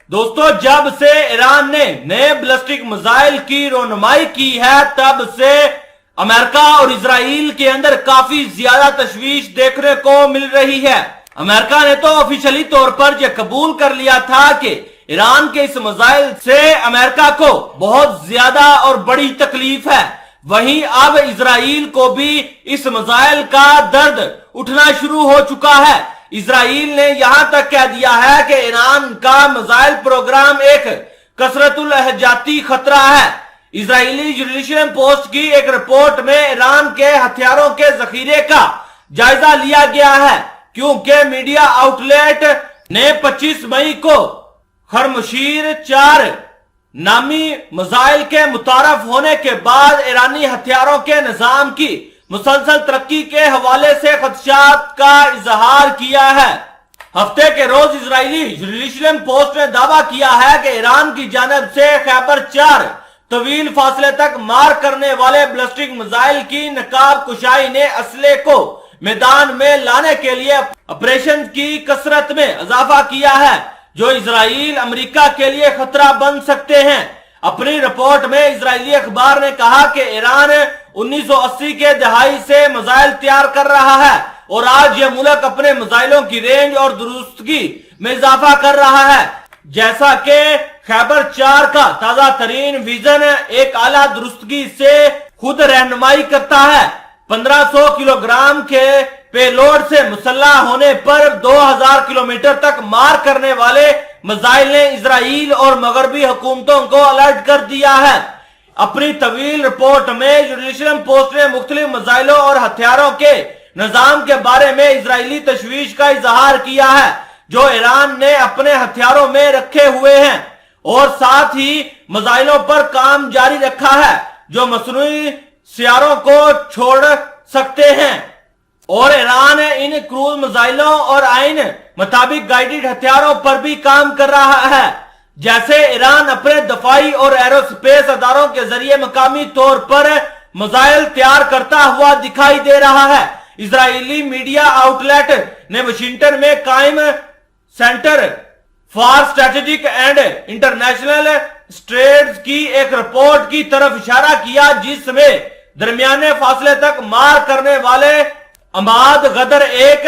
दोस्तों, जब से ईरान ने नए बैलिस्टिक मिसाइल की रोनुमाई की है, तब से अमेरिका और इजराइल के अंदर काफी ज्यादा तशवीश देखने को मिल रही है। अमेरिका ने तो ऑफिशियली तौर पर यह कबूल कर लिया था कि ईरान के इस मिसाइल से अमेरिका को बहुत ज्यादा और बड़ी तकलीफ है। वहीं अब इजराइल को भी इस मिसाइल का दर्द उठना शुरू हो चुका है। इजराइल ने यहां तक कह दिया है कि ईरान का मिसाइल प्रोग्राम एक कसरतुल अहजाती खतरा है। इजरायली जेरूसलम पोस्ट की एक रिपोर्ट में ईरान के हथियारों के जखीरे का जायजा लिया गया है, क्योंकि मीडिया आउटलेट ने 25 मई को खरमशीर 4 नामी मिसाइल के मुतारफ होने के बाद ईरानी हथियारों के निजाम की मुसलसल तरक्की के हवाले से खदशात का इजहार किया है। हफ्ते के रोज इजरायली जेरूसलम पोस्ट ने दावा किया है कि ईरान की जानब से खैबर 4 तवील फासले तक मार करने वाले बैलिस्टिक मिसाइल की नकाब कुशाई ने असले को मैदान में लाने के लिए ऑपरेशन की कसरत में इजाफा किया है, जो इजराइल अमेरिका के लिए खतरा बन सकते हैं। अपनी रिपोर्ट में इजरायली अखबार ने कहा कि ईरान 1980 के दहाई से मिसाइल तैयार कर रहा है और आज यह मुल्क अपने मिसाइलों की रेंज और दुरुस्तगी में इजाफा कर रहा है। जैसा कि खैबर 4 का ताजा तरीन विजन एक आला दुरुस्तगी से खुद रहनुमाई करता है। 1500 किलोग्राम के पेलोड से मुसल्लाह होने पर 2000 किलोमीटर तक मार करने वाले मिसाइल ने इजराइल और मगरबी हुकूमतों को अलर्ट कर दिया है। अपनी तवील रिपोर्ट में जेरूसलम पोस्ट ने मुख्तलिफ मिसाइलों और हथियारों के निजाम के बारे में इजरायली तशवीश का इजहार किया है, जो ईरान ने अपने हथियारों में रखे हुए हैं, और साथ ही मिसाइलों पर काम जारी रखा है जो मसनूई सियारों को छोड़ सकते हैं। और ईरान इन क्रूज मिसाइलों और आइन मुताबिक गाइडेड हथियारों पर भी काम कर रहा है। जैसे ईरान अपने दफाई और एरोस्पेस अदारों के जरिए मकामी तौर पर मिसाइल तैयार करता हुआ दिखाई दे रहा है। इजरायली मीडिया आउटलेट ने वाशिंगटन में कायम Center for Strategic and International Studies की एक रिपोर्ट की तरफ इशारा किया, जिसमें दरमियाने फासले तक मार करने वाले अमाद गदर 1,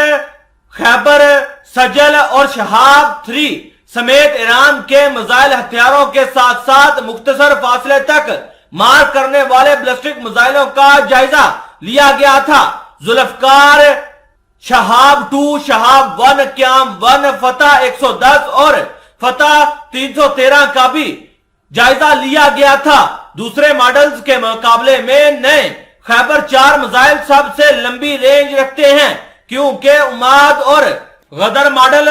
खैबर सजल और शहाब 3 समेत ईरान के मिसाइल हथियारों के साथ साथ मुख्तसर फासले तक मार करने वाले बैलिस्टिक मिसाइलों का जायजा लिया गया था। जुल्फकार शहाब 2, शहाब 1, क्याम 1, फतह 110 और फतह 313 का भी जायजा लिया गया था। दूसरे मॉडल्स के मुकाबले में नए खैबर 4 मिसाइल सबसे लंबी रेंज रखते हैं, क्योंकि उमाद और गदर मॉडल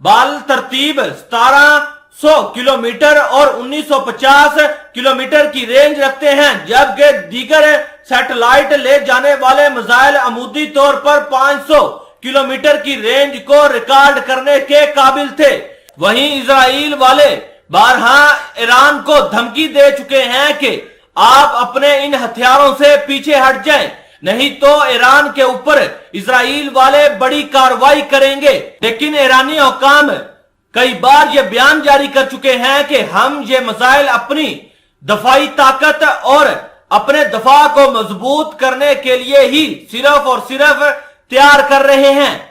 बाल तरतीब 1700 किलोमीटर और 1950 किलोमीटर की रेंज रखते हैं, जबकि दीगर सैटेलाइट ले जाने वाले मिसाइल अमूदी तौर पर 500 किलोमीटर की रेंज को रिकॉर्ड करने के काबिल थे। वहीं इजराइल वाले बारहा ईरान को धमकी दे चुके हैं कि आप अपने इन हथियारों से पीछे हट जाएं, नहीं तो ईरान के ऊपर इजराइल वाले बड़ी कार्रवाई करेंगे। लेकिन ईरानी हुकाम कई बार ये बयान जारी कर चुके हैं कि हम ये मिसाइल अपनी दफाई ताकत और अपने दफा को मजबूत करने के लिए ही सिर्फ और सिर्फ तैयार कर रहे हैं।